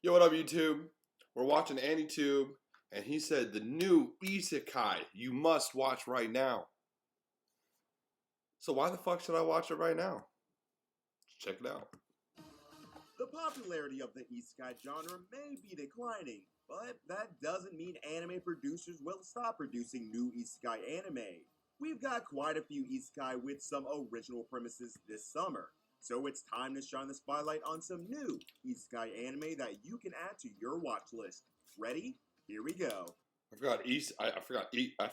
Yo, what up, YouTube? We're watching AndyTube, and he said the new Isekai you must watch right now. So why the fuck should I watch it right now? Check it out. The popularity of the Isekai genre may be declining, but that doesn't mean anime producers will stop producing new Isekai anime. We've got quite a few Isekai with some original premises this summer, so it's time to shine the spotlight on some new Isekai anime that you can add to your watch list. Ready? Here we go. I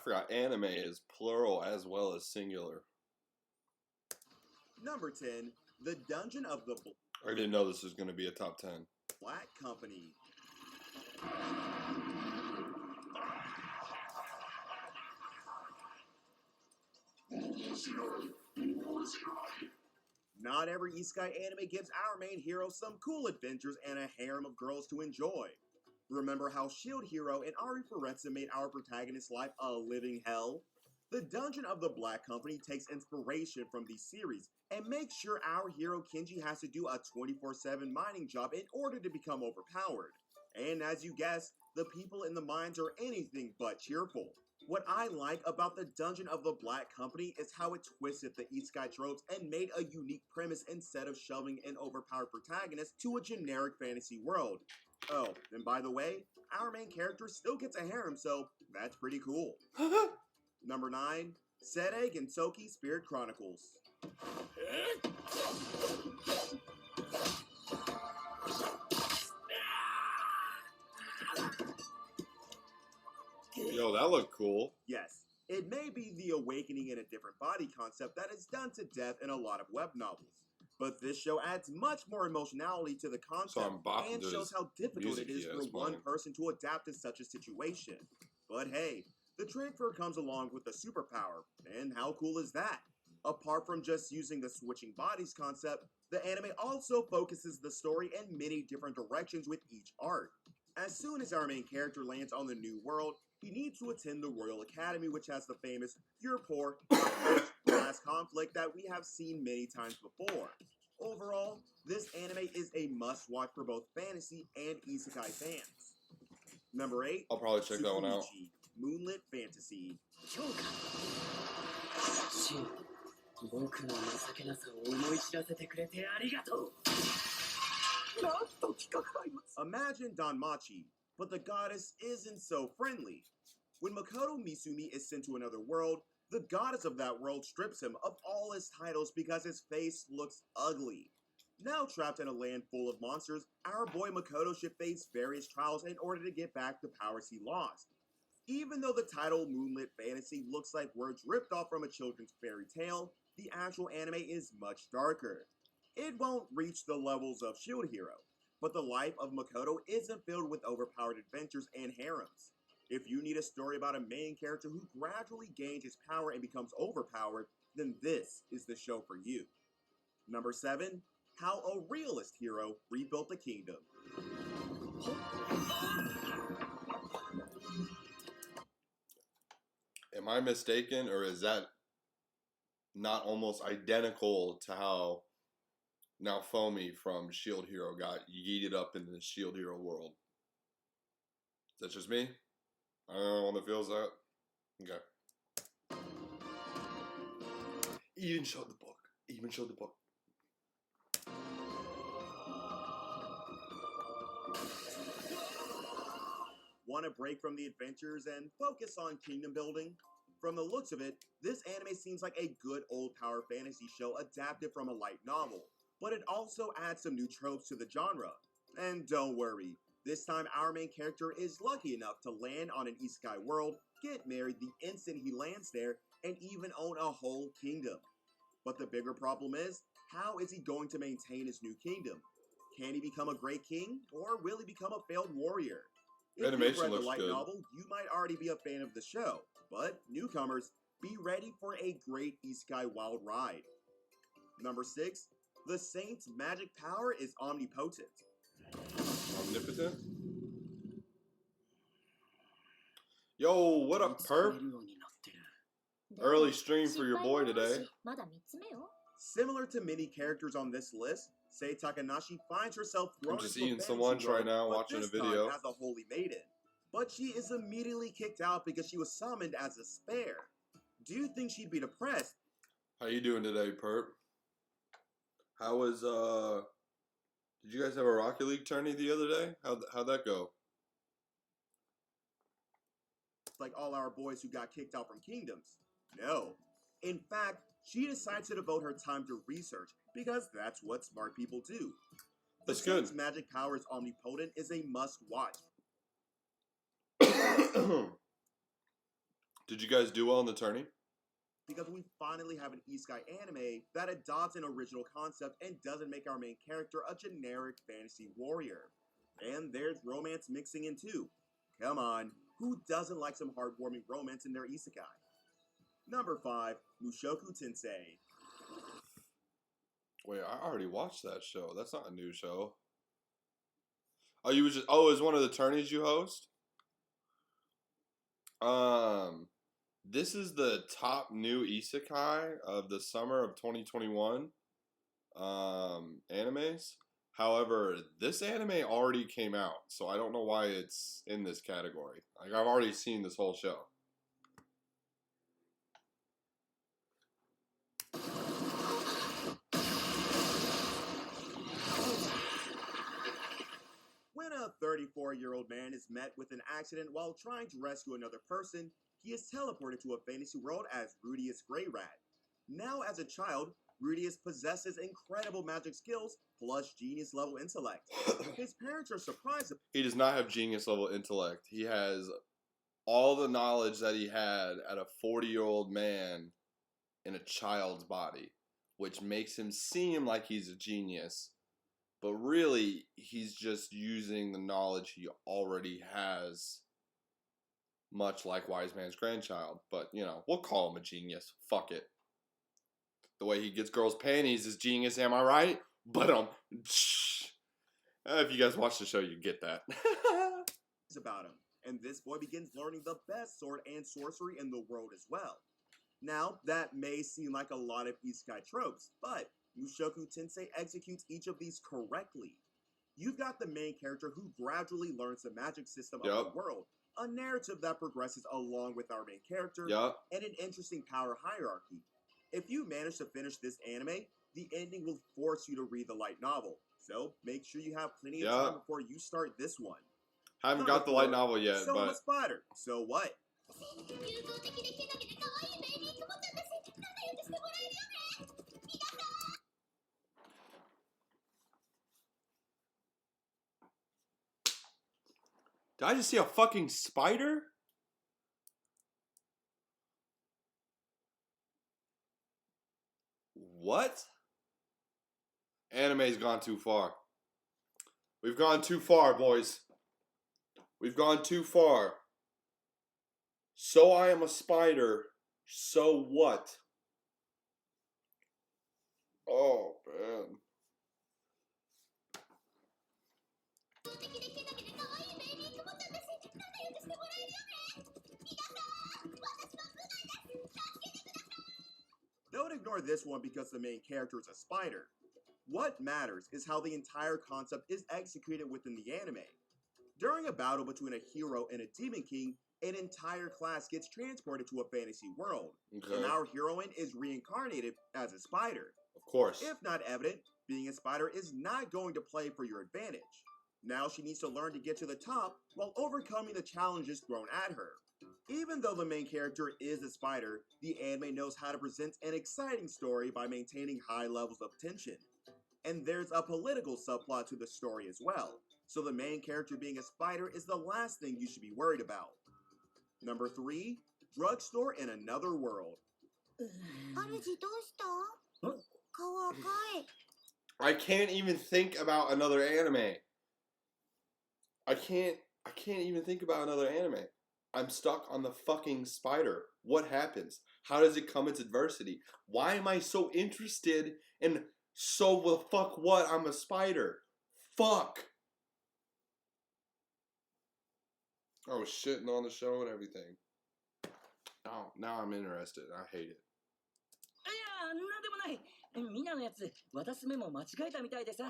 forgot anime is plural as well as singular. Number 10, The Dungeon of the I didn't know this was going to be a top 10. Black Company. Not every Isekai anime gives our main hero some cool adventures and a harem of girls to enjoy. Remember how Shield Hero and Ari Foretsa made our protagonist's life a living hell? The Dungeon of the Black Company takes inspiration from these series and makes sure our hero Kenji has to do a 24/7 mining job in order to become overpowered. And as you guessed, the people in the mines are anything but cheerful. What I like about the Dungeon of the Black Company is how it twisted the Isekai tropes and made a unique premise instead of shoving an overpowered protagonist to a generic fantasy world. Oh, and by the way, our main character still gets a harem, so that's pretty cool. Number 9, Serei Gensoki Spirit Chronicles. Yo, that looked cool. Yes, it may be the awakening in a different body concept that is done to death in a lot of web novels. But this show adds much more emotionality to the concept and shows how difficult it is for one person to adapt to such a situation. But hey, the transfer comes along with a superpower, and how cool is that? Apart from just using the switching bodies concept, the anime also focuses the story in many different directions with each arc. As soon as our main character lands on the new world, he needs to attend the Royal Academy, which has the famous "You're poor, I'm rich" class conflict that we have seen many times before. Overall, this anime is a must-watch for both fantasy and isekai fans. Number 8, I'll probably check that one out. Moonlit Fantasy. Imagine Danmachi, but the goddess isn't so friendly. When Makoto Misumi is sent to another world, the goddess of that world strips him of all his titles because his face looks ugly. Now trapped in a land full of monsters, our boy Makoto should face various trials in order to get back the powers he lost. Even though the title Moonlit Fantasy looks like words ripped off from a children's fairy tale, the actual anime is much darker. It won't reach the levels of Shield Hero, but the life of Makoto isn't filled with overpowered adventures and harems. If you need a story about a main character who gradually gains his power and becomes overpowered, then this is the show for you. Number 7, How a Realist Hero Rebuilt the Kingdom. Am I mistaken, or is that not almost identical to how Naofumi from Shield Hero got yeeted up into the Shield Hero world? Is that just me? I don't know what feels that. Okay. Even showed the book. Want a break from the adventures and focus on kingdom building? From the looks of it, this anime seems like a good old power fantasy show adapted from a light novel, but it also adds some new tropes to the genre. And don't worry, this time our main character is lucky enough to land on an isekai world, get married the instant he lands there, and even own a whole kingdom. But the bigger problem is, how is he going to maintain his new kingdom? Can he become a great king, or will he become a failed warrior? If you've read the light novel, you might already be a fan of the show, but newcomers, be ready for a great isekai wild ride. Number 6, The Saint's magic power is omnipotent. Omnipotent? Yo, what up, perp? Early stream for your boy today. Similar to many characters on this list, Sei Takanashi finds herself I'm thrown just into a eating some fantasy lunch right world, now, but watching a this video. time as a holy maiden. But she is immediately kicked out because she was summoned as a spare. Do you think she'd be depressed? How you doing today, Perp? How was Did you guys have a Rocket League tourney the other day? How'd that go? Like all our boys who got kicked out from kingdoms? No. In fact, she decides to devote her time to research because that's what smart people do. The That's good. Saint's magic power is omnipotent is a must-watch. Did you guys do well in the tourney? Because we finally have an Isekai anime that adopts an original concept and doesn't make our main character a generic fantasy warrior. And there's romance mixing in too. Come on, who doesn't like some heartwarming romance in their Isekai? Number 5, Mushoku Tensei. Wait, I already watched that show. That's not a new show. Oh, you was just it was one of the tourneys you host? This is the top new Isekai of the summer of 2021 animes. However, this anime already came out, so I don't know why it's in this category. Like, I've already seen this whole show. When a 34-year-old man is met with an accident while trying to rescue another person, he is teleported to a fantasy world as Rudius Grey Rat. Now, as a child, Rudius possesses incredible magic skills plus genius level intellect. His parents are surprised. He does not have genius level intellect. He has all the knowledge that he had at a 40-year-old man in a child's body, which makes him seem like he's a genius. But really, he's just using the knowledge he already has, much like Wise Man's grandchild. But, you know, we'll call him a genius. Fuck it. The way he gets girls' panties is genius, am I right? But, if you guys watch the show, you get that. About him, and this boy begins learning the best sword and sorcery in the world as well. Now, that may seem like a lot of Isekai tropes, but Mushoku Tensei executes each of these correctly. You've got the main character who gradually learns the magic system of the world, a narrative that progresses along with our main character, and an interesting power hierarchy. If you manage to finish this anime, the ending will force you to read the light novel, so make sure you have plenty of time before you start this one. I haven't got the light novel yet, so but... I'm a spider, so what? Did I just see a fucking spider? What? Anime's gone too far. We've gone too far, boys. We've gone too far. So I am a spider. So what? Oh, man. Don't ignore this one because the main character is a spider. What matters is how the entire concept is executed within the anime. During a battle between a hero and a demon king, an entire class gets transported to a fantasy world, and our heroine is reincarnated as a spider. Of course. If not evident, being a spider is not going to play for your advantage. Now she needs to learn to get to the top while overcoming the challenges thrown at her. Even though the main character is a spider, the anime knows how to present an exciting story by maintaining high levels of tension. And there's a political subplot to the story as well, so the main character being a spider is the last thing you should be worried about. Number 3, Drugstore in Another World. I can't even think about another anime. I can't even think about another anime. I'm stuck on the fucking spider. What happens? How does it come into adversity? Why am I so interested in so the fuck what? I'm a spider. Fuck. I was shitting on the show and everything. Oh, now I'm interested. I hate it. みんなのやつ渡すメモ間違えたみたいでさ。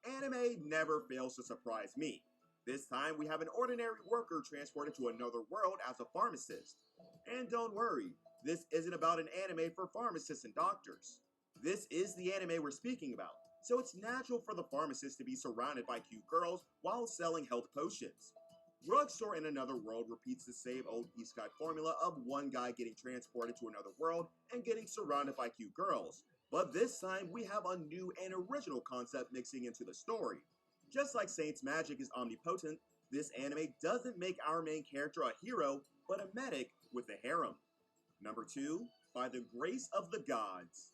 Anime never fails to surprise me. This time we have an ordinary worker transported to another world as a pharmacist. And don't worry, this isn't about an anime for pharmacists and doctors. This is the anime we're speaking about, so it's natural for the pharmacist to be surrounded by cute girls while selling health potions. Drugstore in Another World repeats the same old Isekai formula of one guy getting transported to another world and getting surrounded by cute girls. But this time we have a new and original concept mixing into the story. Just like Saint's magic is omnipotent, this anime doesn't make our main character a hero, but a medic with a harem. Number 2, By the Grace of the Gods.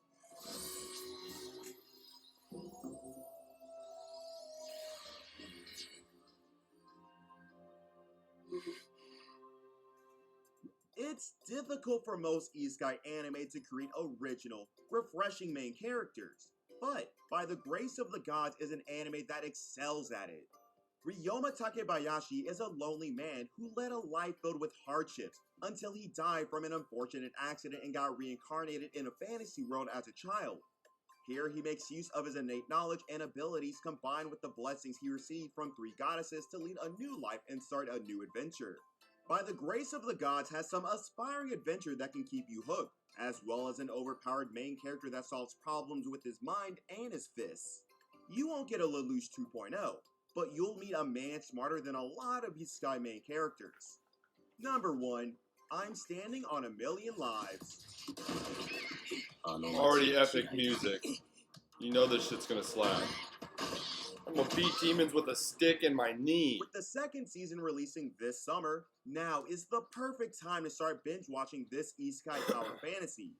It's difficult for most isekai anime to create original, refreshing main characters, but By the Grace of the Gods is an anime that excels at it. Ryoma Takebayashi is a lonely man who led a life filled with hardships until he died from an unfortunate accident and got reincarnated in a fantasy world as a child. Here he makes use of his innate knowledge and abilities combined with the blessings he received from 3 goddesses to lead a new life and start a new adventure. By the Grace of the Gods has some aspiring adventure that can keep you hooked, as well as an overpowered main character that solves problems with his mind and his fists. You won't get a Lelouch 2.0, but you'll meet a man smarter than a lot of isekai main characters. Number 1, I'm Standing on a Million Lives. Already epic music. You know this shit's gonna slap. I'm gonna beat demons with a stick in my knee. With the second season releasing this summer, now is the perfect time to start binge watching this isekai power fantasy.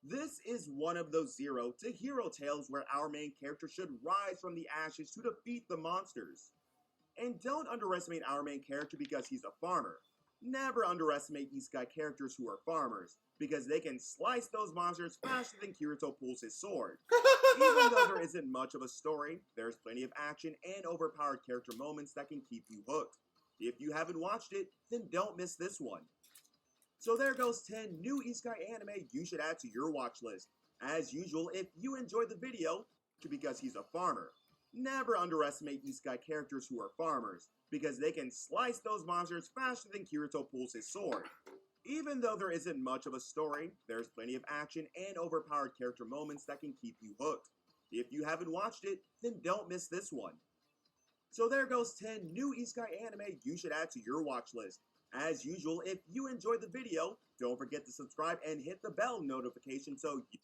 This is one of those zero to hero tales where our main character should rise from the ashes to defeat the monsters. And don't underestimate our main character because he's a farmer. Never underestimate isekai characters who are farmers, because they can slice those monsters faster than Kirito pulls his sword. Even though there isn't much of a story, there's plenty of action and overpowered character moments that can keep you hooked. If you haven't watched it, then don't miss this one. So there goes 10 new isekai anime you should add to your watch list. As usual, if you enjoyed the video, because he's a farmer. Never underestimate isekai characters who are farmers, because they can slice those monsters faster than Kirito pulls his sword. Even though there isn't much of a story, there's plenty of action and overpowered character moments that can keep you hooked. If you haven't watched it, then don't miss this one. So there goes 10 new isekai anime you should add to your watch list. As usual, if you enjoyed the video, don't forget to subscribe and hit the bell notification so you...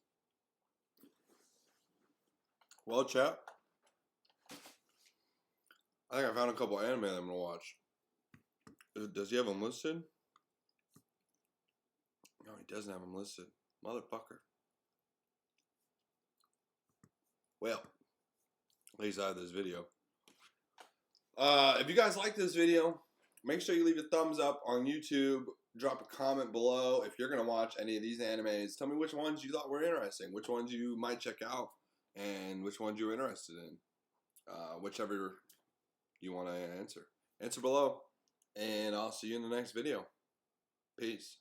Well, chat. I think I found a couple anime that I'm gonna watch. Does he have them listed? No, he doesn't have them listed. Motherfucker. Well, at least I have this video. If you guys like this video, make sure you leave a thumbs up on YouTube. Drop a comment below if you're going to watch any of these animes. Tell me which ones you thought were interesting, which ones you might check out, and which ones you're interested in. Whichever you want to answer. Answer below, and I'll see you in the next video. Peace.